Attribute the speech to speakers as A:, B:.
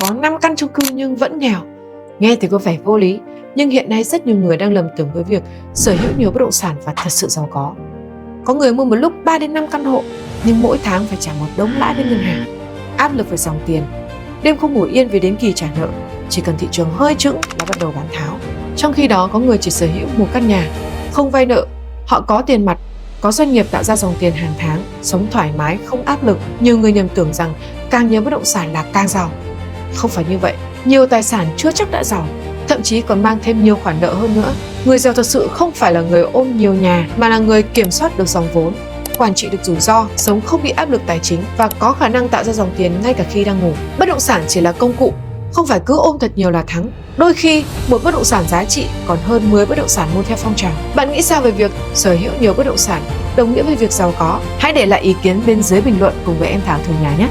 A: có 5 căn chung cư nhưng vẫn nghèo. Nghe thì có vẻ vô lý, nhưng hiện nay rất nhiều người đang lầm tưởng với việc sở hữu nhiều bất động sản và thật sự giàu có. Có người mua một lúc 3 đến 5 căn hộ, nhưng mỗi tháng phải trả một đống lãi bên ngân hàng, áp lực về dòng tiền, đêm không ngủ yên vì đến kỳ trả nợ, chỉ cần thị trường hơi chững là bắt đầu bán tháo. Trong khi đó có người chỉ sở hữu một căn nhà, không vay nợ, họ có tiền mặt, có doanh nghiệp tạo ra dòng tiền hàng tháng, sống thoải mái, không áp lực. Nhiều người nhầm tưởng rằng càng nhiều bất động sản là càng giàu. Không phải như vậy, nhiều tài sản chưa chắc đã giàu, thậm chí còn mang thêm nhiều khoản nợ hơn nữa. Người giàu thật sự không phải là người ôm nhiều nhà, mà là người kiểm soát được dòng vốn, quản trị được rủi ro, sống không bị áp lực tài chính và có khả năng tạo ra dòng tiền ngay cả khi đang ngủ. Bất động sản chỉ là công cụ, không phải cứ ôm thật nhiều là thắng. Đôi khi, một bất động sản giá trị còn hơn 10 bất động sản mua theo phong trào. Bạn nghĩ sao về việc sở hữu nhiều bất động sản đồng nghĩa với việc giàu có? Hãy để lại ý kiến bên dưới bình luận cùng với em Thảo Thường Nhà nhé!